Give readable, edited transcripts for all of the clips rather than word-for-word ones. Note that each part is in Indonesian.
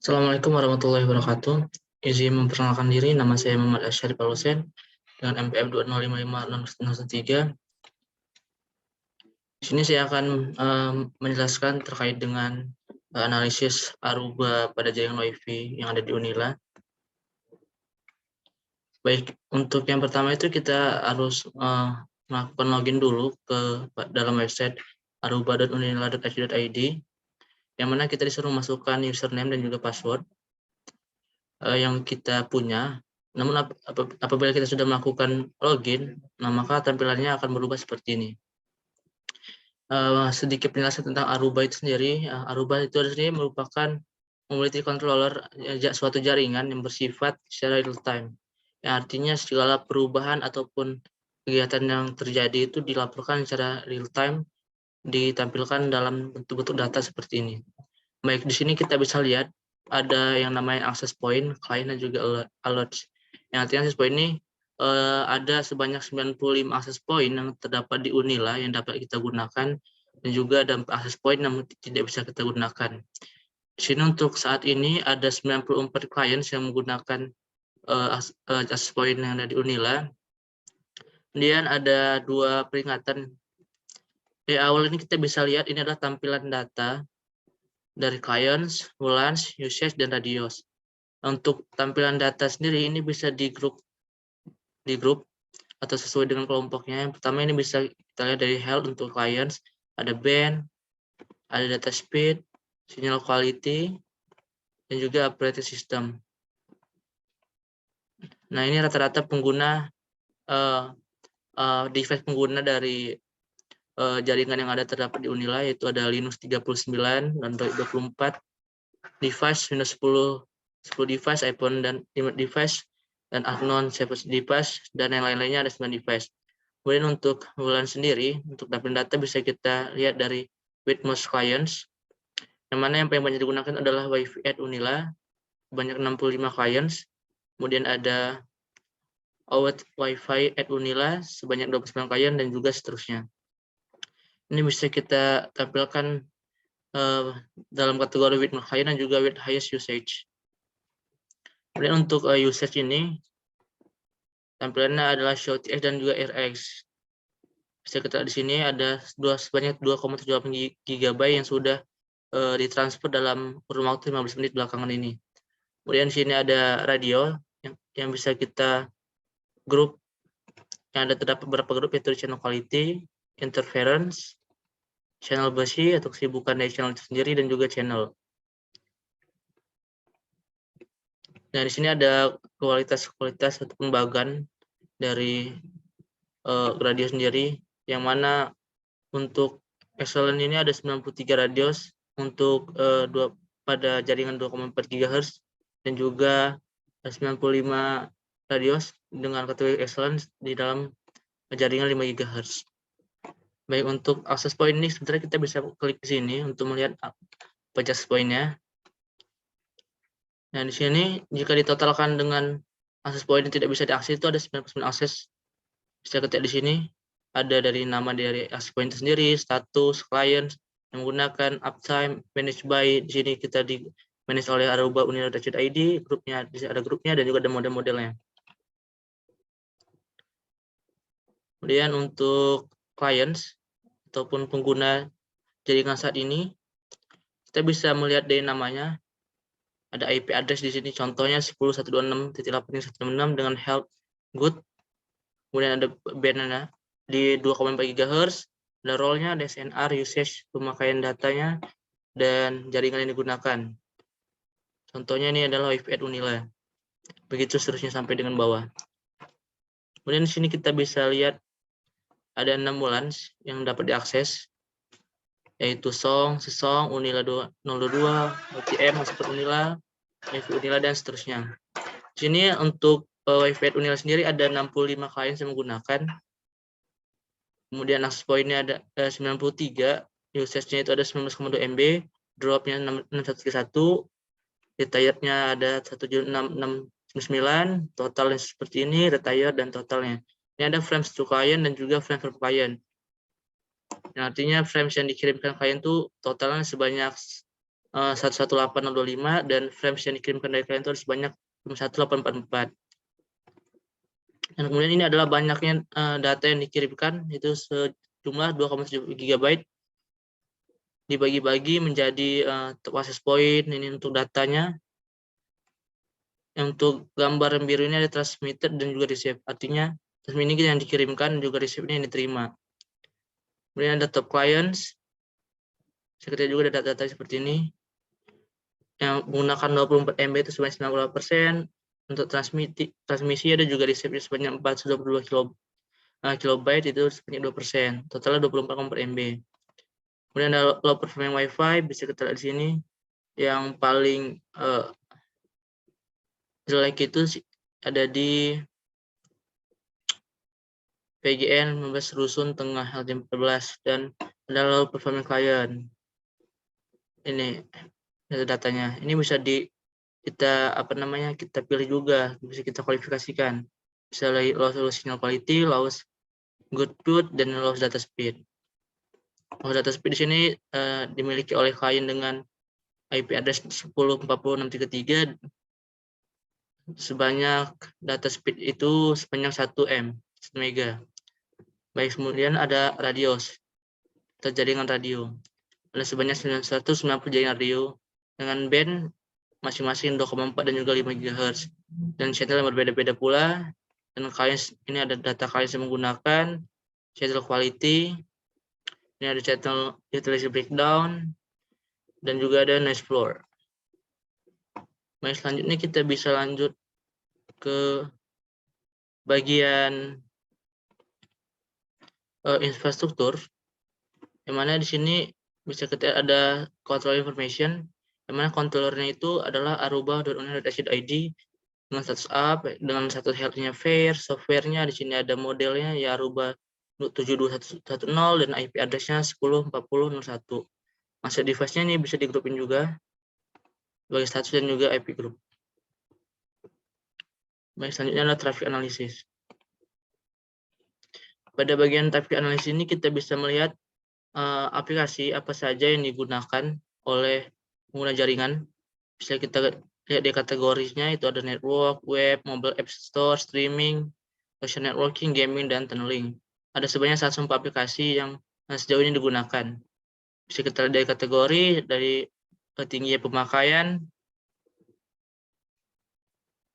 Assalamualaikum warahmatullahi wabarakatuh. Izin memperkenalkan diri, nama saya Muhammad Asyarif Al-Husain dengan MPM 2055603. Di sini saya akan menjelaskan terkait dengan analisis Aruba pada jaringan WiFi yang ada di Unila. Baik, untuk yang pertama itu kita harus melakukan login dulu ke dalam website aruba.unila.ac.id, yang mana kita disuruh masukkan username dan juga password yang kita punya. Namun apabila kita sudah melakukan login, maka tampilannya akan berubah seperti ini. Sedikit penjelasan tentang Aruba itu sendiri. Aruba itu sendiri merupakan mobility controller suatu jaringan yang bersifat secara real time. Yang artinya segala perubahan ataupun kegiatan yang terjadi itu dilaporkan secara real time, ditampilkan dalam bentuk-bentuk data seperti ini. Baik, di sini kita bisa lihat ada yang namanya access point, client, dan juga alerts. Yang artinya access point ini ada sebanyak 95 access point yang terdapat di Unila yang dapat kita gunakan, dan juga ada access point yang tidak bisa kita gunakan. Di sini untuk saat ini ada 94 clients yang menggunakan access point yang ada di Unila. Kemudian ada dua peringatan. Di awal ini kita bisa lihat ini adalah tampilan data dari clients, volans, usage, dan radios. Untuk tampilan data sendiri ini bisa di grup atau sesuai dengan kelompoknya. Yang pertama ini bisa kita lihat dari health untuk clients, ada band, ada data speed, signal quality, dan juga operating system. Nah, ini rata-rata pengguna device pengguna dari jaringan yang ada terdapat di Unila, yaitu ada Linux 39, Android 24, device Windows 10 device, iPhone dan Remote device, dan unknown service device, dan yang lain-lainnya ada 9 device. Kemudian untuk bulan sendiri, untuk tampilan data bisa kita lihat dari with most clients, yang mana yang paling banyak digunakan adalah WiFi at Unila, banyak 65 clients. Kemudian ada Out WiFi at Unila sebanyak 29 client, dan juga seterusnya. Ini bisa kita tampilkan dalam kategori with most client dan juga with highest usage. Kemudian untuk usage ini, tampilannya adalah show TX dan juga RX. Bisa kita lihat di sini ada sebanyak 2,78 GB yang sudah ditransfer dalam kurun waktu 15 menit belakangan ini. Kemudian di sini ada radio yang bisa kita grup, yang ada terdapat beberapa grup, yaitu channel quality, interference, channel busy atau kesibukan dari channel itu sendiri, dan juga channel. Nah, di sini ada kualitas atau pembagian dari radio sendiri, yang mana untuk excellent ini ada 93 radios untuk pada jaringan 2,4 GHz, dan juga 95 radios dengan kategori excellent di dalam jaringan 5 GHz. Baik, untuk access point ini sebenarnya kita bisa klik di sini untuk melihat access point-nya. Nah, di sini jika ditotalkan dengan akses point yang tidak bisa diakses, itu ada 99 akses. Bisa ketik di sini, ada dari nama dari akses point itu sendiri, status, client yang menggunakan, uptime, managed by, di sini kita di manage oleh Aruba Unila.id, grupnya, ada grupnya, dan juga ada model-modelnya. Kemudian untuk clients ataupun pengguna jaringan saat ini, kita bisa melihat dari namanya. Ada IP address di sini, contohnya 10.126.8.166 dengan health good. Kemudian ada bandnya di 2,4 GHz, ada role-nya, ada SNR, usage, pemakaian datanya, dan jaringan yang digunakan. Contohnya ini adalah WiFi at Unila. Begitu seterusnya sampai dengan bawah. Kemudian di sini kita bisa lihat ada 6 bulan yang dapat diakses, yaitu Song, Sesong, Unila 022, OTM, Hotspot Unila, WiFi Unila, dan seterusnya. Di sini untuk WiFi at Unila sendiri ada 65 client yang menggunakan. Kemudian access point-nya ada 93, usage-nya itu ada 19,2 MB, drop-nya 6131, retired-nya ada 17669, totalnya seperti ini, retired dan totalnya. Ini ada frames to client dan juga frames per client. Yang artinya frames yang dikirimkan klien itu totalnya sebanyak 118025 dan frames yang dikirimkan dari klien itu harus sebanyak 1844. Dan kemudian ini adalah banyaknya data yang dikirimkan, itu sejumlah 2,7 GB, dibagi-bagi menjadi access point ini untuk datanya. Yang untuk gambar yang biru ini ada transmitted dan juga receive. Artinya transmit ini yang dikirimkan juga receive ini yang diterima. Kemudian ada top clients. Sekitar juga ada data-data seperti ini. Yang menggunakan 24 MB itu sebanyak 98%. Untuk transmisi ada juga receive sebanyak 422 kilobyte itu sebanyak 2%. Totalnya 24,4 MB. Kemudian ada low performing Wi-Fi, bisa kita lihat di sini. Yang paling jelek itu ada di PGN 15 Rusun Tengah LT14 dan ada low performing client. Ini datanya. Ini bisa kita pilih juga, bisa kita kualifikasikan. Bisa low signal quality, low good boot, dan low data speed. Low data speed di sini dimiliki oleh klien dengan IP address 10.40.633 sebanyak data speed itu sebanyak 1 mega. Baik, kemudian ada radius atau jaringan radio. Ada sebanyak 190 jaringan radio dengan band masing-masing 2,4 dan juga 5 GHz. Dan channel yang berbeda-beda pula. Dan klien ini ada data klien yang menggunakan channel quality. Ini ada channel utility breakdown dan juga ada noise floor. Baik, selanjutnya kita bisa lanjut ke bagian infrastruktur, yang mana di sini bisa kita ada control information, yang mana controllernya itu adalah aruba.uner.ac.id dengan status up, dengan status health-nya fair, software-nya di sini ada modelnya ya Aruba 72110 dan IP address-nya 10.40.01. Masuk device-nya ini bisa digrupin juga sebagai status dan juga IP group. Baik, selanjutnya adalah traffic analysis. Pada bagian traffic analysis ini kita bisa melihat aplikasi apa saja yang digunakan oleh pengguna jaringan. Bisa kita lihat di kategorinya, itu ada network, web, mobile app store, streaming, social networking, gaming, dan tunneling. Ada sebanyak 104 aplikasi yang sejauh ini digunakan. Bisa kita lihat dari kategori, dari tingginya pemakaian,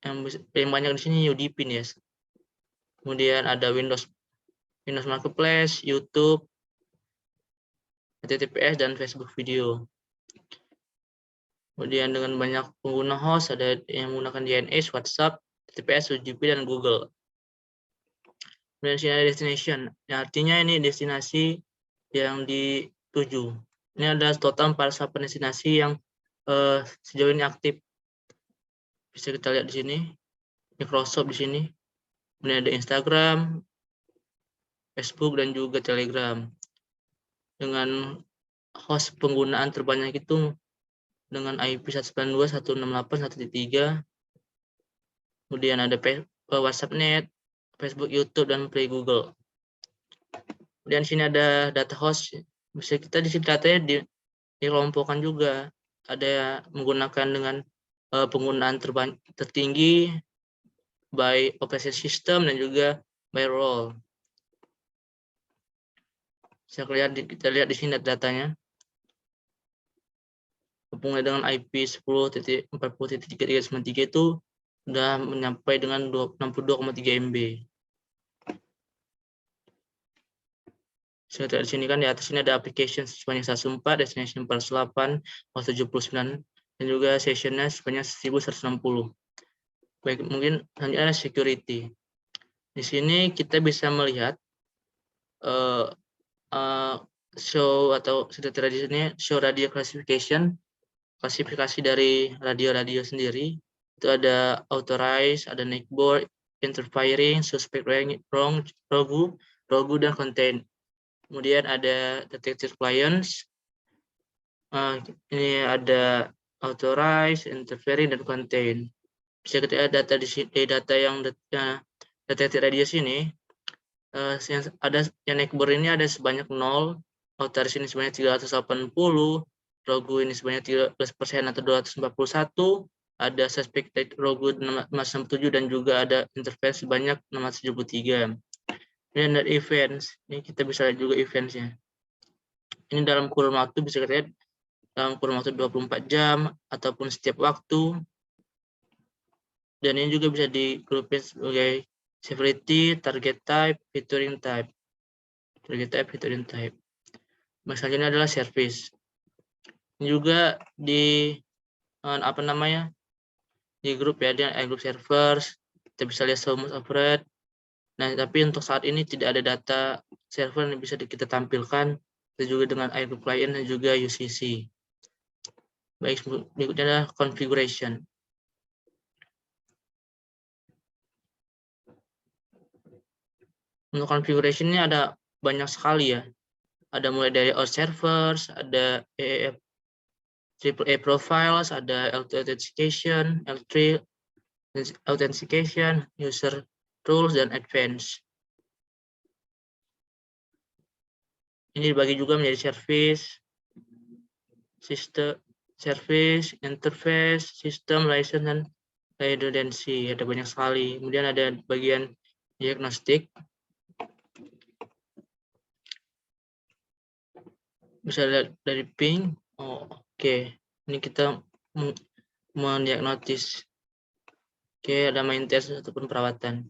yang banyak di sini UDP nih ya. Kemudian ada Windows Marketplace, YouTube, HTTPS, dan Facebook video. Kemudian dengan banyak pengguna host, ada yang menggunakan DNS, WhatsApp, HTTPS, UDP, dan Google. Kemudian sini ada destination, yang artinya ini destinasi yang dituju. Ini ada total 41 destinasi yang sejauh ini aktif. Bisa kita lihat di sini, Microsoft di sini. Kemudian ada Instagram, Facebook, dan juga Telegram. Dengan host penggunaan terbanyak itu dengan IP 192.168.1.3. Kemudian ada WhatsApp.net, Facebook, YouTube, dan Play Google. Kemudian sini ada data host. Bisa kita di sini datanya dikelompokkan juga. Ada menggunakan dengan penggunaan tertinggi by operation system dan juga by role. Kita lihat di sini datanya. Hubungannya dengan IP 10.40.393 itu sudah menyampai dengan 62,3 MB. Seperti di sini kan di atas ini ada application sebanyak 104, destination 48, 79, dan juga sessionnya sebanyak 1160. Baik, mungkin selanjutnya ada security. Di sini kita bisa melihat show atau seperti di sini show radio classification, klasifikasi dari radio sendiri. Itu ada authorized, ada neckboard, interfering, suspect wrong, rogu, dan contain. Kemudian ada detected clients. Ini ada authorized, interfering, dan contain. Bisa kita lihat data di sini, data yang detected radius ini. Yang neckboard ini ada sebanyak 0, authorized ini sebanyak 380, raw good ini sebanyak 13% atau 241, ada suspected raw good 667 dan juga ada intervensi sebanyak 673. Dan dari events, ini kita bisa lihat juga eventsnya. Ini dalam kurun waktu bisa kita lihat dalam kurun waktu 24 jam ataupun setiap waktu. Dan ini juga bisa digrupin sebagai severity, target type, featuring type. Target type, featuring type. Misalnya ini adalah service. Ini juga di di grup ya, di grup servers. Kita bisa lihat so much operate. Nah, tapi untuk saat ini tidak ada data server yang bisa kita tampilkan. Itu juga dengan iGroup client dan juga UCC. Baik, berikutnya adalah configuration. Untuk configuration ini ada banyak sekali ya. Ada mulai dari all servers, ada AAA profiles, ada L2 authentication, L3 authentication, user rules, dan advanced. Ini dibagi juga menjadi service, system, service, interface, sistem, license, dan redundancy. Ada banyak sekali. Kemudian ada bagian diagnostik. Bisa lihat dari ping. Oh, oke. Ini kita mendiagnosis. Oke, ada maintenance ataupun perawatan.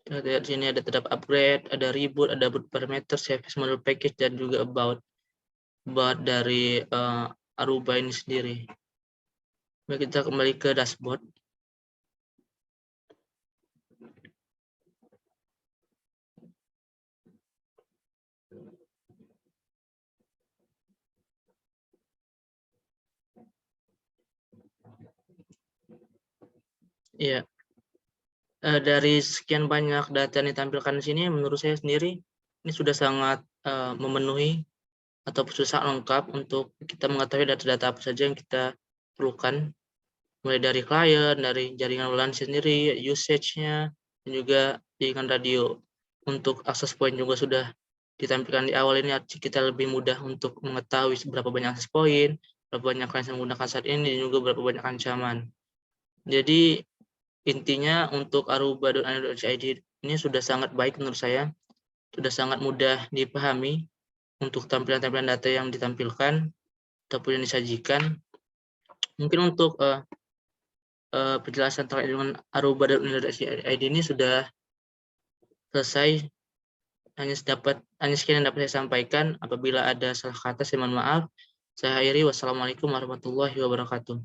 Kita lihat sini ada terdapat upgrade, ada reboot, ada boot parameter, service model package, dan juga about dari Aruba ini sendiri. Baik, kita kembali ke dashboard. Iya. Dari sekian banyak data yang ditampilkan di sini, menurut saya sendiri ini sudah sangat memenuhi atau sudah sangat lengkap untuk kita mengetahui data-data apa saja yang kita perlukan, mulai dari klien, dari jaringan WLAN sendiri, usage-nya, dan juga jaringan radio. Untuk access point juga sudah ditampilkan di awal ini, kita lebih mudah untuk mengetahui berapa banyak access point, berapa banyak klien yang menggunakan saat ini, dan juga berapa banyak ancaman. Jadi intinya untuk aruba.id ini sudah sangat baik menurut saya, sudah sangat mudah dipahami untuk tampilan-tampilan data yang ditampilkan ataupun yang disajikan. Mungkin untuk penjelasan terkait dengan aruba.id ini sudah selesai. Hanya sekian yang dapat saya sampaikan. Apabila ada salah kata, saya mohon maaf. Saya akhiri. Wassalamualaikum warahmatullahi wabarakatuh.